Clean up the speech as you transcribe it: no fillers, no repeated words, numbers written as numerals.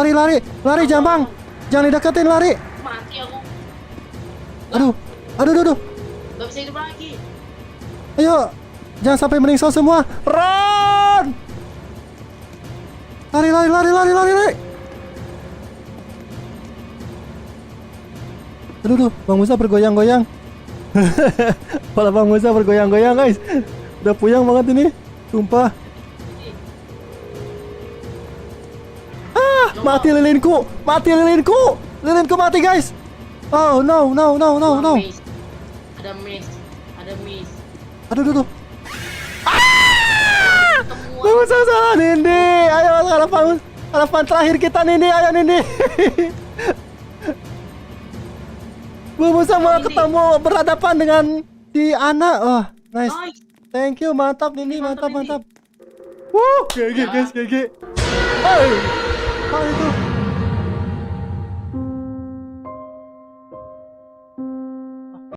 Lari, Jambang. Jangan dideketin, lari. Mati aku. Aduh. Gak bisa hidup lagi. Ayo, jangan sampai meningsau semua. Run! Lari. Aduh, Bang Musa bergoyang-goyang. Kepala Bang Musa bergoyang-goyang, guys. Udah puyeng banget ini. Sumpah. Mati lilinku. Lilinku mati, guys. Oh, no. Ada miss. Aduh. Bang Musa salah, Nindi. Ayo, harapan terakhir kita, Nindi. Ayo, Nindi. Bang Musa mau ketemu berhadapan dengan si Ana. Oh, nice. Thank you, mantap, Nindi. Mantap. GG, guys, GG. Hai. Apa itu?